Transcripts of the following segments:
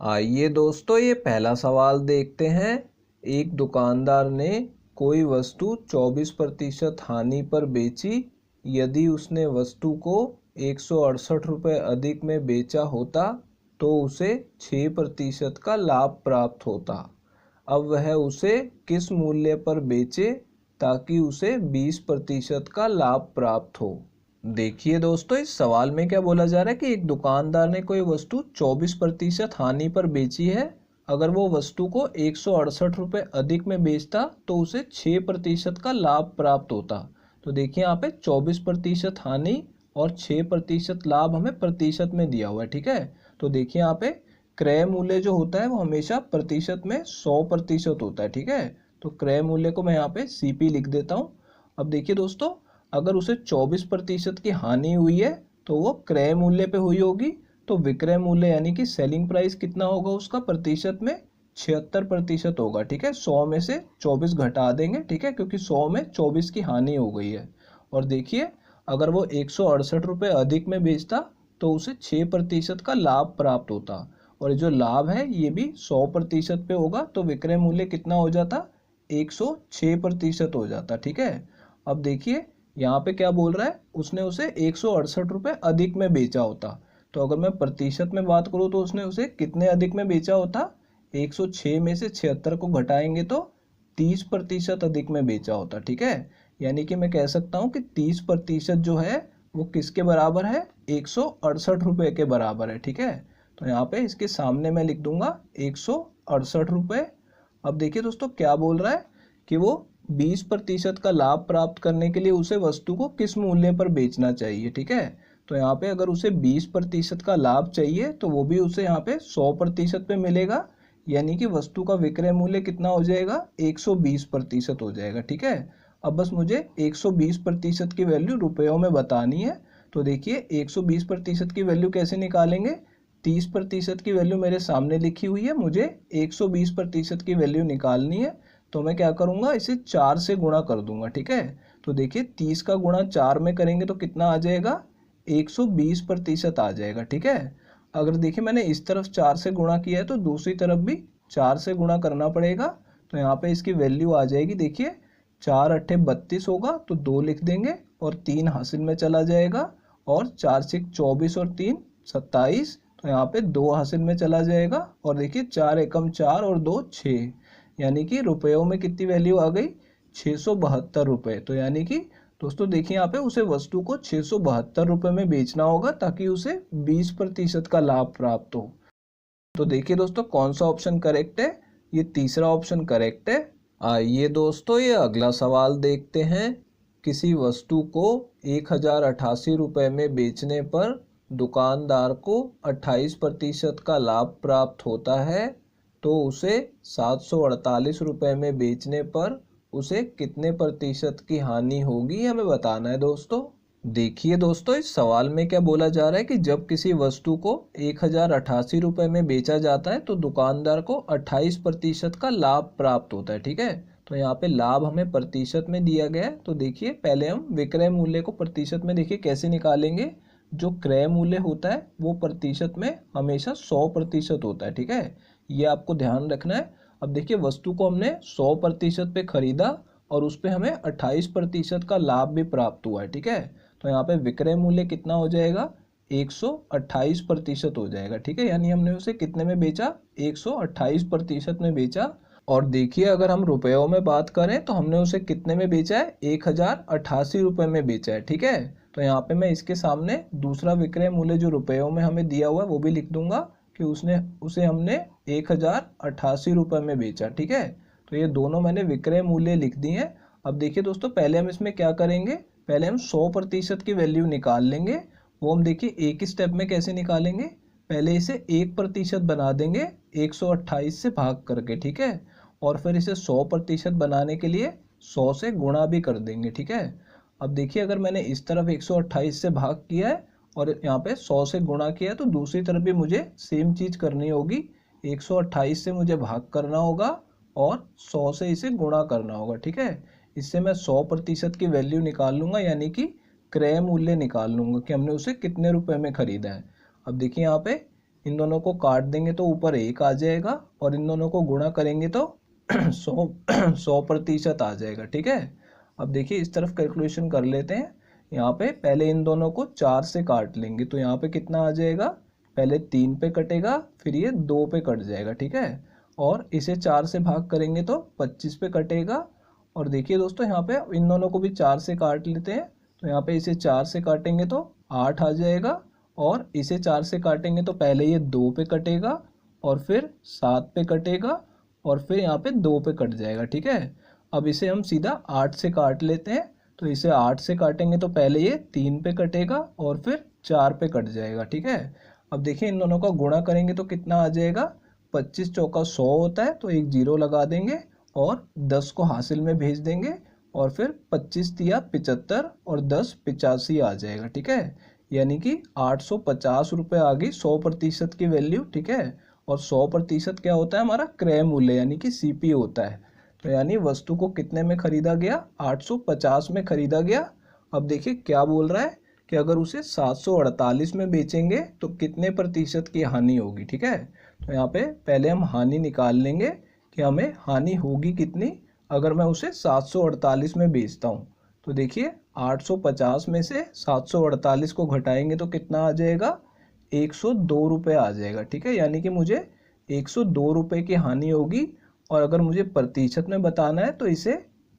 आइए दोस्तों, ये पहला सवाल देखते हैं। एक दुकानदार ने कोई वस्तु 24% हानि पर बेची। यदि उसने वस्तु को 168 रुपये अधिक में बेचा होता तो उसे 6% का लाभ प्राप्त होता। अब वह उसे किस मूल्य पर बेचे ताकि उसे 20% का लाभ प्राप्त हो। देखिए दोस्तों, इस सवाल में क्या बोला जा रहा है कि एक दुकानदार ने कोई वस्तु 24% हानि पर बेची है। अगर वो वस्तु को 168 रुपये अधिक में बेचता तो उसे 6% का लाभ प्राप्त होता। तो देखिए यहाँ पे 24% हानि और 6% लाभ हमें प्रतिशत में दिया हुआ है। ठीक है, तो देखिए यहाँ पे क्रय मूल्य जो होता है वो हमेशा प्रतिशत में 100% होता है। ठीक है, तो क्रय मूल्य को मैं यहाँ पे CP लिख देता हूँ। अब देखिए दोस्तों, अगर उसे 24% की हानि हुई है तो वो क्रय मूल्य पे हुई होगी, तो विक्रय मूल्य यानी कि सेलिंग प्राइस कितना होगा उसका प्रतिशत में 76% होगा। ठीक है, 100 में से 24 घटा देंगे। ठीक है, क्योंकि 100 में 24 की हानि हो गई है। और देखिए, अगर वो 168 रुपये अधिक में बेचता तो उसे 6% का लाभ प्राप्त होता, और जो लाभ है ये भी 100% पे होगा, तो विक्रय मूल्य कितना हो जाता, 106% हो जाता। ठीक है, अब देखिए यहाँ पे क्या बोल रहा है, उसने उसे 168 रुपये अधिक में बेचा होता। तो अगर मैं प्रतिशत में बात करूँ तो उसने उसे कितने अधिक में बेचा होता, 106 में से 76 को घटाएंगे तो 30% अधिक में बेचा होता। ठीक है, यानी कि मैं कह सकता हूँ कि 30% जो है वो किसके बराबर है, 168 रुपये के बराबर है। ठीक है, तो यहाँ पे इसके सामने मैं लिख दूंगा 168 रुपये। अब देखिए दोस्तों, क्या बोल रहा है कि वो 20% का लाभ प्राप्त करने के लिए उसे वस्तु को किस मूल्य पर बेचना चाहिए। ठीक है, तो यहाँ पे अगर उसे 20% का लाभ चाहिए तो वो भी उसे यहाँ पे 100% पे मिलेगा, यानी कि वस्तु का विक्रय मूल्य कितना हो जाएगा, 120% हो जाएगा। ठीक है, अब बस मुझे 120% की वैल्यू रुपयों में बतानी है। तो देखिए 120% की वैल्यू कैसे निकालेंगे, 30% की वैल्यू मेरे सामने लिखी हुई है, मुझे 120% की वैल्यू निकालनी है। तो मैं क्या करूंगा, इसे 4 से गुणा कर दूंगा। ठीक है, तो देखिए 30 का गुणा 4 में करेंगे तो कितना आ जाएगा, 120% आ जाएगा। ठीक है, अगर देखिए मैंने इस तरफ 4 से गुणा किया है तो दूसरी तरफ भी 4 से गुणा करना पड़ेगा। तो यहाँ पे इसकी वैल्यू आ जाएगी, देखिए 4 अट्ठे 32 होगा तो 2 लिख देंगे और 3 हासिल में चला जाएगा, और 4 से 24 और 3 27, तो यहाँ पे 2 हासिल में चला जाएगा, और देखिए 4 एकम 4 और 2 6, यानी कि रुपयों में कितनी वैल्यू आ गई, 672 रुपये। तो यानी कि दोस्तों देखिए यहाँ पे उसे वस्तु को 672 रुपये में बेचना होगा ताकि उसे 20% का लाभ प्राप्त हो। तो देखिए दोस्तों, कौन सा ऑप्शन करेक्ट है, ये तीसरा ऑप्शन करेक्ट है। आइए दोस्तों, ये अगला सवाल देखते हैं। किसी वस्तु को 1088 रुपये में बेचने पर दुकानदार को 28% का लाभ प्राप्त होता है, तो उसे 748 रुपये में बेचने पर उसे कितने प्रतिशत की हानि होगी, हमें बताना है दोस्तों। देखिए दोस्तों, इस सवाल में क्या बोला जा रहा है कि जब किसी वस्तु को 1088 रुपये में बेचा जाता है तो दुकानदार को 28% का लाभ प्राप्त होता है। ठीक है, तो यहाँ पे लाभ हमें प्रतिशत में दिया गया है। तो देखिए पहले हम विक्रय मूल्य को प्रतिशत में देखिए कैसे निकालेंगे। जो क्रय मूल्य होता है वो प्रतिशत में हमेशा 100% होता है। ठीक है, ये आपको ध्यान रखना है। अब देखिए वस्तु को हमने 100% पे खरीदा और उस पर हमें 28% का लाभ भी प्राप्त हुआ है। ठीक है, तो यहाँ पे विक्रय मूल्य कितना हो जाएगा, 128% हो जाएगा। ठीक है, यानी हमने उसे कितने में बेचा, 128% में बेचा। और देखिए अगर हम रुपयों में बात करें तो हमने उसे कितने में बेचा है, 1088 रुपये में बेचा है। ठीक है, तो यहाँ पे मैं इसके सामने दूसरा विक्रय मूल्य जो रुपयों में हमें दिया हुआ है वो भी लिख दूंगा कि उसे हमने 1088 रुपये में बेचा। ठीक है, तो ये दोनों मैंने विक्रय मूल्य लिख दिए हैं। अब देखिए दोस्तों, पहले हम इसमें क्या करेंगे, पहले हम 100% की वैल्यू निकाल लेंगे। वो हम देखिए एक ही स्टेप में कैसे निकालेंगे, पहले इसे 1% बना देंगे 128 से भाग करके। ठीक है, और फिर इसे 100% बनाने के लिए 100 से गुणा भी कर देंगे। ठीक है, अब देखिए अगर मैंने इस तरफ 128 से भाग किया है और यहाँ पे 100 से गुणा किया है तो दूसरी तरफ भी मुझे सेम चीज़ करनी होगी, 128 से मुझे भाग करना होगा और 100 से इसे गुणा करना होगा। ठीक है, इससे मैं 100% की वैल्यू निकाल लूँगा, यानी कि क्रय मूल्य निकाल लूँगा कि हमने उसे कितने रुपए में खरीदा है। अब देखिए यहाँ पे इन दोनों को काट देंगे तो ऊपर 1 आ जाएगा और इन दोनों को गुणा करेंगे तो 100% आ जाएगा। ठीक है, अब देखिए इस तरफ कैलकुलेशन कर लेते हैं। यहाँ पे पहले इन दोनों को 4 से काट लेंगे तो यहाँ पे कितना आ जाएगा, पहले 3 पे कटेगा, फिर ये 2 पे कट जाएगा। ठीक है, और इसे 4 से भाग करेंगे तो 25 पे कटेगा। और देखिए दोस्तों यहाँ पे इन दोनों को भी 4 से काट लेते हैं तो यहाँ पे इसे 4 से काटेंगे तो 8 आ जाएगा, और इसे 4 से काटेंगे तो पहले ये 2 पे कटेगा और फिर 7 पे कटेगा और फिर यहाँ पे 2 पे कट जाएगा। ठीक है, अब इसे हम सीधा 8 से काट लेते हैं तो इसे 8 से काटेंगे तो पहले ये 3 पे कटेगा और फिर 4 पे कट जाएगा। ठीक है, अब देखिए इन दोनों का गुणा करेंगे तो कितना आ जाएगा, 25 चौका 100 होता है तो एक जीरो लगा देंगे और 10 को हासिल में भेज देंगे और फिर 25 तिया 75 और 10 85 आ जाएगा। ठीक है, यानी कि 850 रुपये आ गई 100% की वैल्यू। ठीक है, और 100% क्या होता है, हमारा क्रय मूल्य यानी कि सीपी होता है। तो यानी वस्तु को कितने में खरीदा गया, 850 में खरीदा गया। अब देखिए क्या बोल रहा है कि अगर उसे 748 में बेचेंगे तो कितने प्रतिशत की हानि होगी। ठीक है, तो यहाँ पे पहले हम हानि निकाल लेंगे कि हमें हानि होगी कितनी अगर मैं उसे 748 में बेचता हूँ। तो देखिए 850 में से 748 को घटाएंगे तो कितना आ जाएगा, 102 रुपये आ जाएगा। ठीक है, यानी कि मुझे 102 रुपये की हानि होगी। और अगर मुझे प्रतिशत में बताना है तो इसे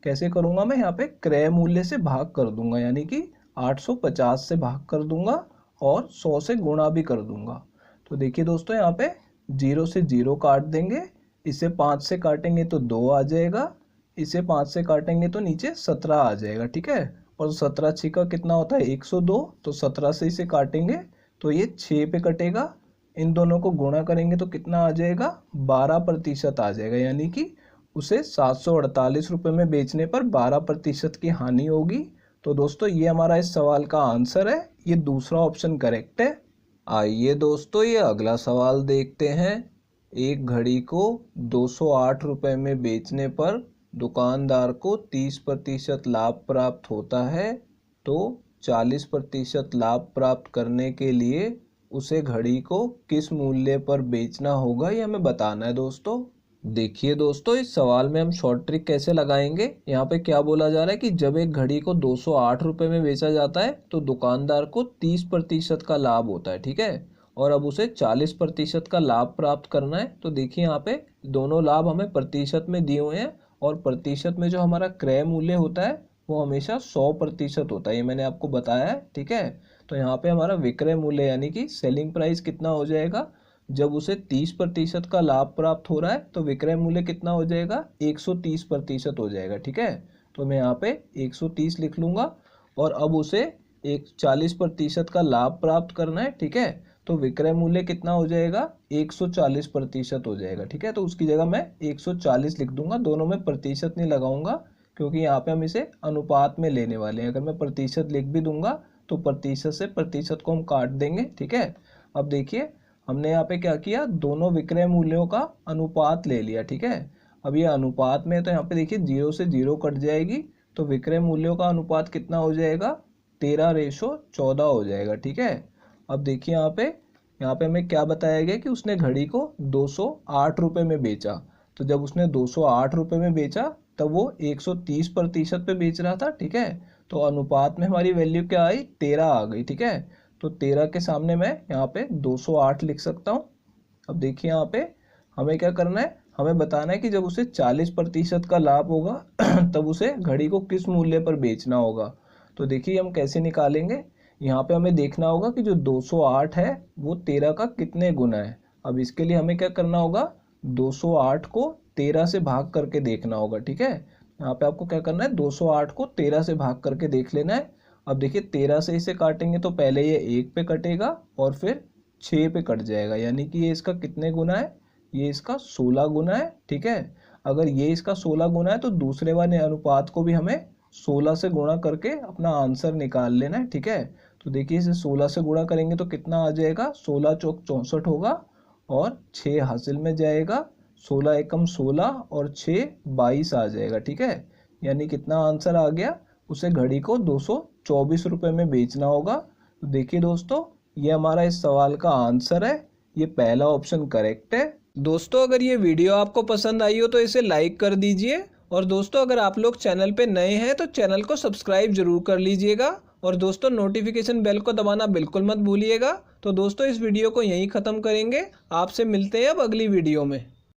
कैसे करूँगा, मैं यहाँ पे क्रय मूल्य से भाग कर दूंगा, यानी कि 850 से भाग कर दूंगा और 100 से गुणा भी कर दूंगा। तो देखिए दोस्तों यहाँ पे 0 से 0 काट देंगे, इसे 5 से काटेंगे तो 2 आ जाएगा, इसे 5 से काटेंगे तो नीचे 17 आ जाएगा। ठीक है, और 17 छिका कितना होता है 102, तो 17 से इसे काटेंगे तो ये 6 पे कटेगा। इन दोनों को गुणा करेंगे तो कितना आ जाएगा, 12% आ जाएगा, यानी कि उसे 748 रुपये में बेचने पर 12% की हानि होगी। तो दोस्तों ये हमारा इस सवाल का आंसर है, ये दूसरा ऑप्शन करेक्ट है। आइए दोस्तों ये अगला सवाल देखते हैं। एक घड़ी को 208 रुपये में बेचने पर दुकानदार को 30% लाभ प्राप्त होता है, तो 40% लाभ प्राप्त करने के लिए उसे घड़ी को किस मूल्य पर बेचना होगा, ये हमें बताना है दोस्तों। देखिए दोस्तों इस सवाल में हम शॉर्ट ट्रिक कैसे लगाएंगे। यहाँ पे क्या बोला जा रहा है कि जब एक घड़ी को 208 रुपये में बेचा जाता है तो दुकानदार को 30% का लाभ होता है। ठीक है, और अब उसे 40% का लाभ प्राप्त करना है। तो देखिए यहाँ पे दोनों लाभ हमें प्रतिशत में दिए हुए हैं, और प्रतिशत में जो हमारा क्रय मूल्य होता है वो हमेशा 100% होता है, ये मैंने आपको बताया है। ठीक है, तो यहाँ पे हमारा विक्रय मूल्य यानी कि सेलिंग प्राइस कितना हो जाएगा, जब उसे 30% का लाभ प्राप्त हो रहा है तो विक्रय मूल्य कितना हो जाएगा, 130% हो जाएगा। ठीक है, तो मैं यहाँ पे 130 लिख लूँगा, और अब उसे 40% का लाभ प्राप्त करना है। ठीक है, तो विक्रय मूल्य कितना हो जाएगा, 140% हो जाएगा। ठीक है, तो उसकी जगह मैं 140 लिख दूंगा, दोनों में प्रतिशत नहीं लगाऊंगा क्योंकि यहाँ पे हम इसे अनुपात में लेने वाले हैं। अगर मैं प्रतिशत लिख भी दूंगा तो प्रतिशत से प्रतिशत को हम काट देंगे। ठीक है, अब देखिए हमने यहाँ पे क्या किया, दोनों विक्रय मूल्यों का अनुपात ले लिया। ठीक है, अब ये अनुपात में तो यहाँ पे देखिए 0 से 0 कट जाएगी, तो विक्रय मूल्यों का अनुपात कितना हो जाएगा, 13:14 हो जाएगा। ठीक है, अब देखिए यहाँ पे हमें क्या बताया गया कि उसने घड़ी को 208 रुपये में बेचा। तो जब उसने 208 रुपये में बेचा तब वो 130% पे बेच रहा था। ठीक है, तो अनुपात में हमारी वैल्यू क्या आई, 13 आ गई। ठीक है, तो 13 के सामने मैं यहाँ पे 208 लिख सकता हूँ। अब देखिए यहाँ पे हमें क्या करना है, हमें बताना है कि जब उसे 40% का लाभ होगा तब उसे घड़ी को किस मूल्य पर बेचना होगा। तो देखिए हम कैसे निकालेंगे, यहाँ पे हमें देखना होगा कि जो 208 है वो 13 का कितने गुना है। अब इसके लिए हमें क्या करना होगा, 208 को 13 से भाग करके देखना होगा। ठीक है, यहाँ पे आपको क्या करना है, 208 को 13 से भाग करके देख लेना है। अब देखिए 13 से इसे काटेंगे तो पहले ये 1 पे कटेगा और फिर 6 पे कट जाएगा, यानी कि ये इसका कितने गुना है, ये इसका 16 गुना है। ठीक है, अगर ये इसका 16 गुना है तो दूसरे वाले अनुपात को भी हमें 16 से गुणा करके अपना आंसर निकाल लेना है। ठीक है, तो देखिए इसे 16 से गुणा करेंगे तो कितना आ जाएगा, 16 चौक 64 होगा और 6 हासिल में जाएगा, 16 एकम 16 और 6 22 आ जाएगा। ठीक है, यानी कितना आंसर आ गया, उसे घड़ी को 224 रुपये में बेचना होगा। तो देखिए दोस्तों ये हमारा इस सवाल का आंसर है, ये पहला ऑप्शन करेक्ट है। दोस्तों अगर ये वीडियो आपको पसंद आई हो तो इसे लाइक कर दीजिए, और दोस्तों अगर आप लोग चैनल पे नए हैं तो चैनल को सब्सक्राइब जरूर कर लीजिएगा, और दोस्तों नोटिफिकेशन बेल को दबाना बिल्कुल मत भूलिएगा। तो दोस्तों इस वीडियो को यहीं ख़त्म करेंगे, आपसे मिलते हैं अब अगली वीडियो में।